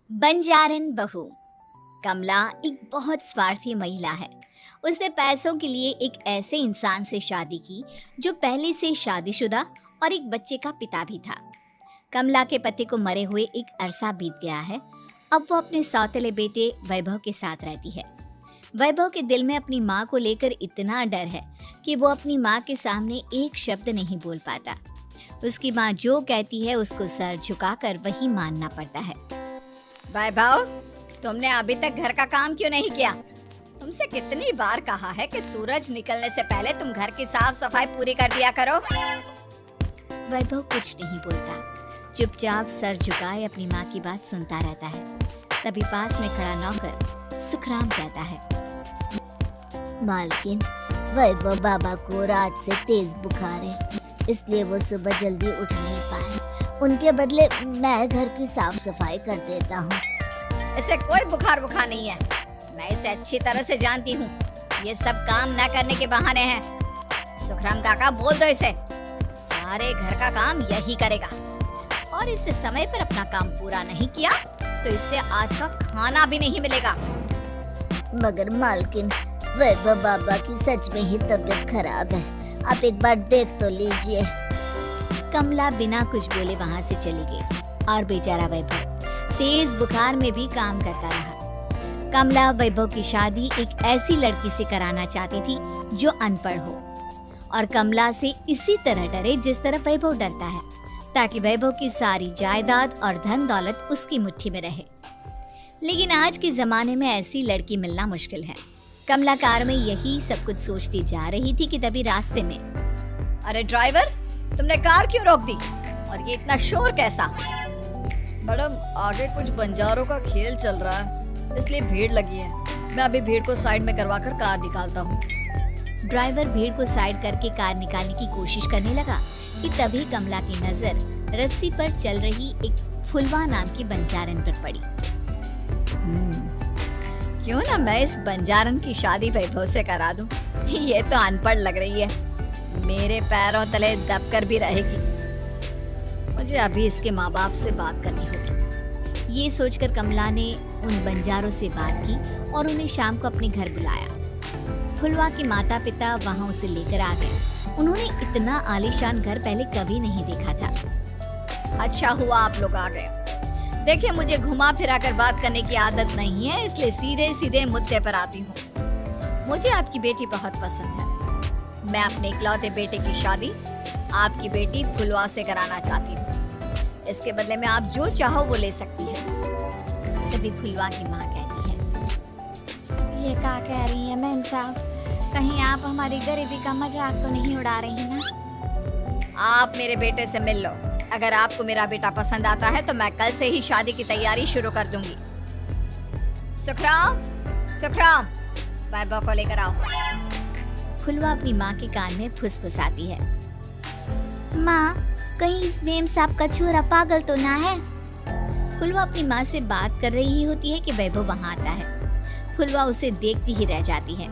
बंजारन बहू। कमला एक बहुत स्वार्थी महिला है। उसने पैसों के लिए एक ऐसे इंसान से शादी की जो पहले से शादीशुदा और एक बच्चे का पिता भी था। कमला के पति को मरे हुए एक अरसा बीत गया है। अब वो अपने सौतेले बेटे वैभव के साथ रहती है। वैभव के दिल में अपनी माँ को लेकर इतना डर है कि वो अपनी माँ के सामने एक शब्द नहीं बोल पाता। उसकी माँ जो कहती है उसको सर झुकाकर वही मानना पड़ता है। वैभव, तुमने अभी तक घर का काम क्यों नहीं किया? तुमसे कितनी बार कहा है कि सूरज निकलने से पहले तुम घर की साफ सफाई पूरी कर दिया करो। वैभव कुछ नहीं बोलता, चुपचाप सर झुकाए अपनी माँ की बात सुनता रहता है। तभी पास में खड़ा नौकर सुखराम कहता है, मालकिन, वैभव बाबा को रात से तेज बुखार है, इसलिए वो सुबह जल्दी उठ नहीं पाए। उनके बदले मैं घर की साफ सफाई कर देता हूँ। इसे कोई बुखार नहीं है। मैं इसे अच्छी तरह से जानती हूँ। ये सब काम न करने के बहाने हैं। सुखराम काका, बोल दो इसे, सारे घर का काम यही करेगा। और इससे समय पर अपना काम पूरा नहीं किया तो इससे आज का खाना भी नहीं मिलेगा। मगर मालकिन, वैभव बाबा की सच में ही तबीयत खराब है, आप एक बार देख तो लीजिए। कमला बिना कुछ बोले वहाँ से चली गई और बेचारा वैभव तेज बुखार में भी काम करता रहा। कमला वैभव की शादी एक ऐसी लड़की से कराना चाहती थी जो अनपढ़ हो और कमला से इसी तरह डरे जिस तरह वैभव डरता है, ताकि वैभव की सारी जायदाद और धन दौलत उसकी मुट्ठी में रहे। लेकिन आज के जमाने में ऐसी लड़की मिलना मुश्किल है। कमला कार में यही सब कुछ सोचती जा रही थी कि तभी रास्ते में, अरे ड्राइवर, तुमने कार क्यों रोक दी? और ये इतना शोर कैसा? मैडम, आगे कुछ बंजारों का खेल चल रहा है, इसलिए भीड़ लगी है। मैं अभी भीड़ को साइड में करवाकर कार निकालता हूँ। ड्राइवर भीड़ को साइड करके कार निकालने की कोशिश करने लगा कि तभी कमला की नजर रस्सी पर चल रही एक फुलवा नाम की बंजारन पर पड़ी। क्यों ना मैं इस बंजारन की शादी वैभव से करा दूं? ये तो अनपढ़ लग रही है, मेरे पैरों तले दबकर भी रहेगी। मुझे अभी इसके माँ बाप से बात करनी होगी। ये सोचकर कमला ने उन बंजारों से बात की और उन्हें शाम को अपने घर बुलाया। फुलवा के माता पिता वहाँ उसे लेकर आ गए। उन्होंने इतना आलीशान घर पहले कभी नहीं देखा था। अच्छा हुआ आप लोग आ गए। देखिए, मुझे घुमा फिरा कर बात करने की आदत नहीं है, इसलिए सीधे सीधे मुद्दे पर आती हूँ। मुझे आपकी बेटी बहुत पसंद है। मैं अपने इकलौते बेटे की शादी आपकी बेटी फुलवा से कराना चाहती हूँ। इसके बदले में आप जो चाहो वो ले सकती हैं। तभी फुलवा की माँ कहती है, ये क्या कह रही है मैम साहब? कहीं आप हमारी गरीबी का मजाक तो नहीं उड़ा रही ना? आप मेरे बेटे से मिल लो। अगर आपको मेरा बेटा पसंद आता है तो मैं कल से ही शादी की तैयारी शुरू कर दूंगी। सुखराम, सुखराम, वैभव को लेकर आओ। फुलवा अपनी माँ के कान में फुसफुसाती है, माँ, कहीं इस मेम साहब का छोरा पागल तो ना है? फुलवा अपनी माँ से बात कर रही होती है कि वैभव वहाँ आता है। फुलवा उसे देखती ही रह जाती है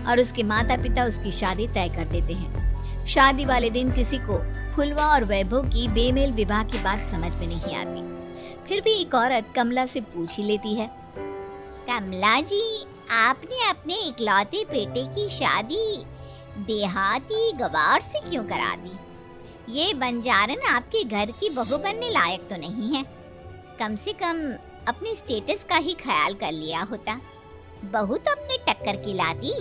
और उसके माता पिता उसकी शादी तय कर देते हैं। शादी वाले दिन किसी को फुलवा और वैभव की बेमेल विवाह की बात समझ में नहीं आती। फिर भी एक औरत कमला से पूछ ही लेती है, कमला जी, आपने अपने इकलौते बेटे की शादी देहाती गवार से क्यों करा दी? ये बंजारन आपके घर की बहू बनने लायक तो नहीं है। कम से कम अपने स्टेटस का ही ख्याल कर लिया होता। बहू तो अपने टक्कर की लाती,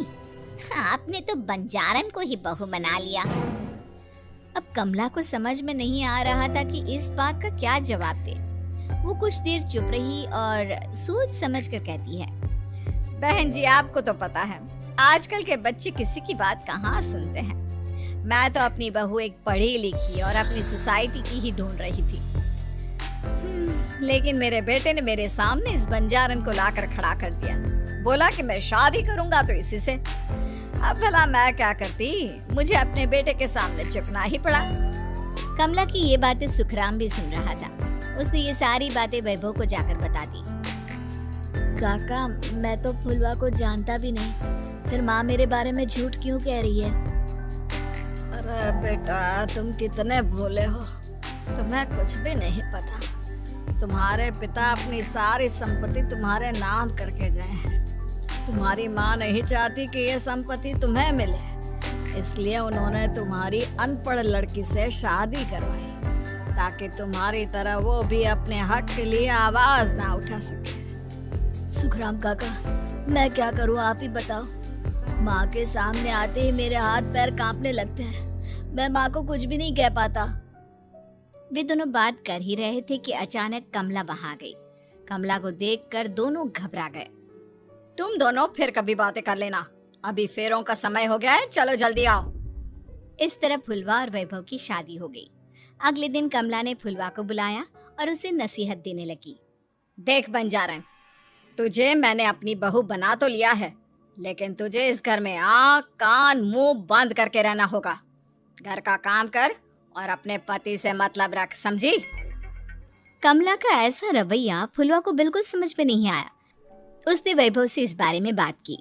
आपने तो बंजारन को ही बहू बना लिया। अब कमला को समझ में नहीं आ रहा था कि इस बात का क्या जवाब दे। वो कुछ देर चुप रही और सोच समझ कर कहती है, बहन जी, आपको तो पता है आजकल के बच्चे किसी की बात कहाँ सुनते हैं। मैं तो अपनी बहू एक पढ़ी लिखी और अपनी सोसाइटी की ही ढूंढ रही थी। लेकिन मेरे बेटे ने मेरे सामने इस बंजारन को लाकर खड़ा कर दिया। बोला कि मैं शादी करूंगा तो इसी से। अब भला मैं क्या करती? मुझे अपने बेटे के सामने झुकना ही पड़ा। कमला की ये बातें सुखराम भी सुन रहा था। उसने ये सारी बातें वैभव को जाकर बता दी। काका, मैं तो फुलवा को जानता भी नहीं, फिर माँ मेरे बारे में झूठ क्यों कह रही है? अरे बेटा, तुम कितने भोले हो, तुम्हें कुछ भी नहीं पता। तुम्हारे पिता अपनी सारी संपत्ति तुम्हारे नाम करके गए हैं। तुम्हारी माँ नहीं चाहती कि यह संपत्ति तुम्हें मिले, इसलिए उन्होंने तुम्हारी अनपढ़ लड़की से शादी करवाई ताकि तुम्हारी तरह वो भी अपने हक के लिए आवाज ना उठा सके। सुखराम काका, मैं क्या करूँ, आप ही बताओ। माँ के सामने आते ही मेरे हाथ पैर कांपने लगते हैं। मैं माँ को कुछ भी नहीं कह पाता। वे दोनों बात कर ही रहे थे कि अचानक कमला वहां आ गई। कमला को देखकर दोनों घबरा गए। तुम दोनों फिर कभी बातें कर लेना, अभी फेरों का समय हो गया है, चलो जल्दी आओ। इस तरह फुलवा और वैभव की शादी हो गई। अगले दिन कमला ने फुलवा को बुलाया और उसे नसीहत देने लगी। देख बंजारन, तुझे मैंने अपनी बहू बना तो लिया है, लेकिन तुझे इस घर में आँख कान मुंह बंद करके रहना होगा। घर का काम कर और अपने पति से मतलब रख, समझी? कमला का ऐसा रवैया फुलवा को बिल्कुल समझ में नहीं आया। उसने वैभव से इस बारे में बात की।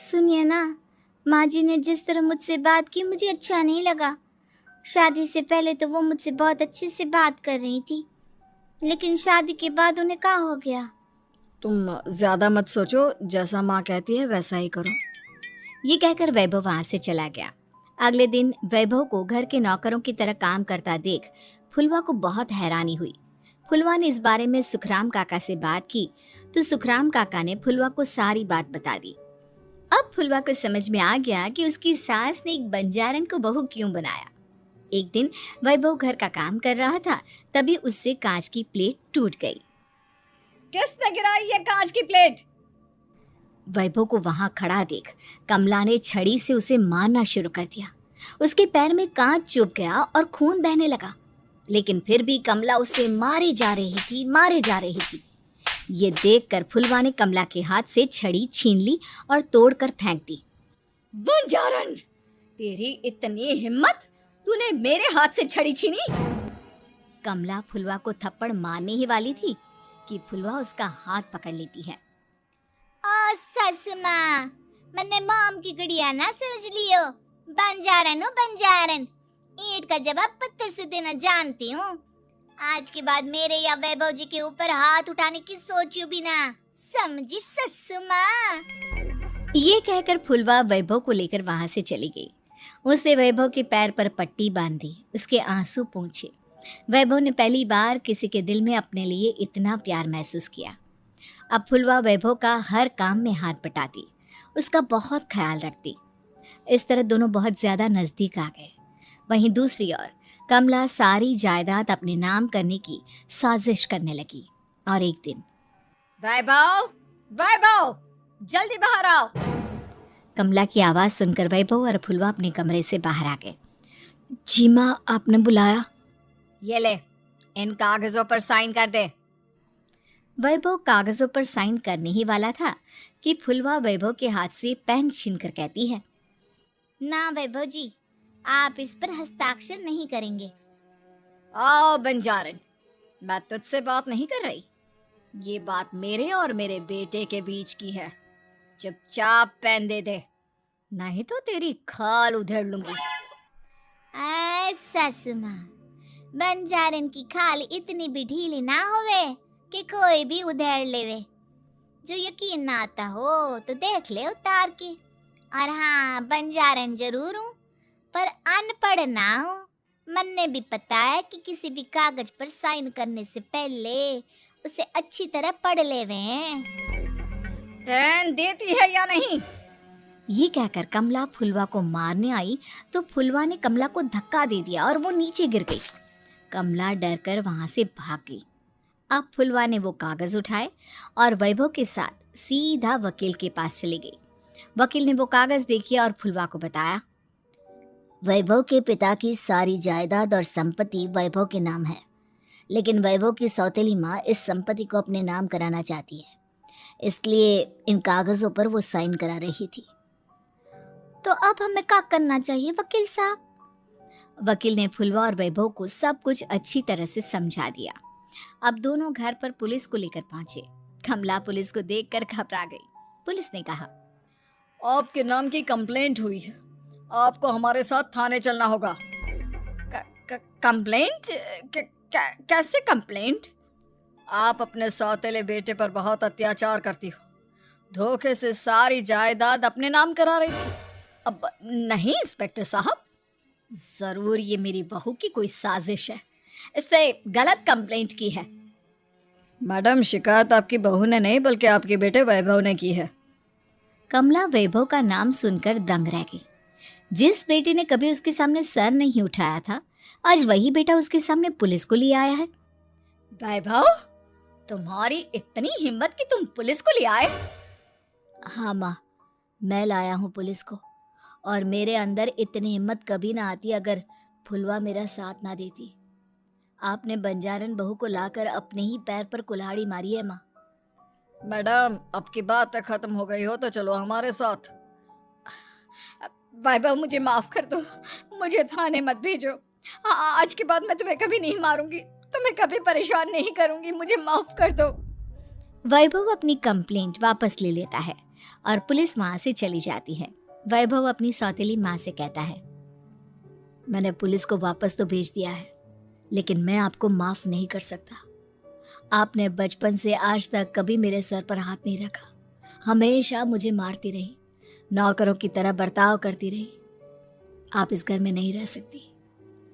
सुनिए ना, माँ जी ने जिस तरह मुझसे बात की मुझे अच्छा नहीं लगा। शादी से पहले तो वो मुझसे बहुत अच्छे से बात कर रही थी, लेकिन शादी के बाद उन्हें क्या हो गया? तुम ज्यादा मत सोचो, जैसा माँ कहती है वैसा ही करो। ये कहकर वैभव वहां से चला गया। अगले दिन वैभव को घर के नौकरों की तरह काम करता देख फुलवा को बहुत हैरानी हुई। फुलवा ने इस बारे में सुखराम काका से बात की तो सुखराम काका ने फुलवा को सारी बात बता दी। अब फुलवा को समझ में आ गया कि उसकी सास ने एक बंजारन को बहू क्यों बनाया। एक दिन वैभव घर का काम कर रहा था, तभी उससे कांच की प्लेट टूट गई। किसने गिराई ये कांच की प्लेट? वैभव को वहां खड़ा देख कमला ने छड़ी से उसे मारना शुरू कर दिया। उसके पैर में कांच चुभ गया और खून बहने लगा, लेकिन फिर भी कमला उसे मारे जा रही थी। ये देखकर फुलवा ने कमला के हाथ से छड़ी छीन ली और तोड़कर फेंक दी। बंजारन, तेरी इतनी हिम्मत, तूने मेरे हाथ से छड़ी छीनी? कमला फुलवा को थप्पड़ मारने ही वाली थी कि फुलवा उसका हाथ पकड़ लेती है। ओ सस माँ, मैंने मॉम की गुड़िया ना समझ लियो। बंजारन, ईंट का जवाब पत्थर से देना जानती हूँ। आज के बाद मेरे या वैभव जी के ऊपर हाथ उठाने की सोचियो भी ना, समझी सस माँ? ये कहकर फुलवा वैभव को लेकर वहां से चली गई। उसने वैभव के पैर पर पट्टी बांधी, उसके आंसू पोंछे। वैभव ने पहली बार किसी के दिल में अपने लिए इतना प्यार महसूस किया। अब फुलवा वैभव का हर काम में हाथ बटाती, उसका बहुत ख्याल रखती। इस तरह दोनों बहुत ज्यादा नजदीक आ गए। वहीं दूसरी ओर कमला सारी जायदाद अपने नाम करने की साजिश करने लगी। और एक दिन, वैभव, जल्दी बाहर आओ। कमला की आवाज सुनकर वैभव और फुलवा अपने कमरे से बाहर आ गए। जी माँ, आपने बुलाया? ये ले, इन कागजों पर साइन कर दे। वैभव कागजों पर साइन करने ही वाला था कि फुलवा वैभव के हाथ से पेन छीनकर कहती है, ना वैभव जी, आप इस पर हस्ताक्षर नहीं करेंगे। आओ बंजारन, मैं तुझसे बात नहीं कर रही। ये बात मेरे और मेरे बेटे के बीच की है। चुपचाप पेन दे दे, नहीं तो तेरी खाल उधेड़ लूंगी। ससुमा, बंजारन की खाल इतनी भी ढीली ना होवे कि कोई भी उधेड़ लेवे। जो यकीन ना आता हो तो देख ले उतार के। और हाँ, बंजारन जरूर हूँ पर अनपढ़ ना हूँ। मन्ने भी पता है कि किसी भी कागज पर साइन करने से पहले उसे अच्छी तरह पढ़ लेवे। पेन देती है या नहीं? ये कहकर कमला फुलवा को मारने आई तो फुलवा ने कमला को धक्का दे दिया और वो नीचे गिर गई। कमला डरकर वहां से भाग गई। अब फुलवा ने वो कागज उठाए और वैभव के साथ सीधा वकील के पास चली गई। वकील ने वो कागज देखे और फुलवा को बताया, वैभव के पिता की सारी जायदाद और संपत्ति वैभव के नाम है, लेकिन वैभव की सौतेली माँ इस संपत्ति को अपने नाम कराना चाहती है, इसलिए इन कागजों पर वो साइन करा रही थी। तो अब हमें क्या करना चाहिए वकील साहब? वकील ने फुलवा और वैभव को सब कुछ अच्छी तरह से समझा दिया। अब दोनों घर पर पुलिस को लेकर पहुंचे। कमला पुलिस को देखकर घबरा गई। पुलिस ने कहा, आपके नाम की कंप्लेंट हुई है, आपको हमारे साथ थाने चलना होगा। कंप्लेंट? कैसे कंप्लेंट? आप अपने सौतेले बेटे पर बहुत अत्याचार करती हो, धोखे से सारी जायदाद अपने नाम करा रही थी। अब नहीं इंस्पेक्टर साहब, जरूर ये मेरी बहू की कोई साजिश है, इसने गलत कंप्लेंट की है। मैडम, शिकायत आपकी बहू ने नहीं बल्कि आपके बेटे वैभव ने की है। कमला वैभव का नाम सुनकर दंग रह गई। जिस बेटे ने कभी उसके सामने सर नहीं उठाया था, आज वही बेटा उसके सामने पुलिस को ले आया है। वैभव, तुम्हारी इतनी हिम्मत कि तुम पुलिस को ले आए? हाँ माँ, मैं लाया हूँ पुलिस को, और मेरे अंदर इतनी हिम्मत कभी ना आती अगर फुलवा मेरा साथ ना देती। आपने बंजारन बहू को लाकर अपने ही पैर पर कुल्हाड़ी मारी है माँ। मैडम, अब की बात खत्म हो गई हो तो चलो हमारे साथ। वैभव, मुझे माफ कर दो, मुझे थाने मत भेजो। आज के बाद मैं तुम्हें कभी नहीं मारूंगी, तुम्हें कभी परेशान नहीं करूंगी, मुझे माफ कर दो। वैभव अपनी कंप्लेंट वापस ले लेता है और पुलिस वहां से चली जाती है। वैभव अपनी सौतेली माँ से कहता है, मैंने पुलिस को वापस तो भेज दिया है, लेकिन मैं आपको माफ नहीं कर सकता। आपने बचपन से आज तक कभी मेरे सर पर हाथ नहीं रखा, हमेशा मुझे मारती रही, नौकरों की तरह बर्ताव करती रही। आप इस घर में नहीं रह सकती,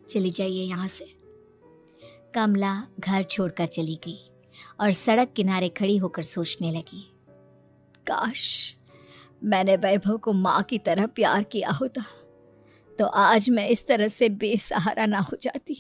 चली जाइए यहाँ से। कमला घर छोड़कर चली गई और सड़क किनारे खड़ी होकर सोचने लगी, काश मैंने वैभव को माँ की तरह प्यार किया होता तो आज मैं इस तरह से बेसहारा ना हो जाती।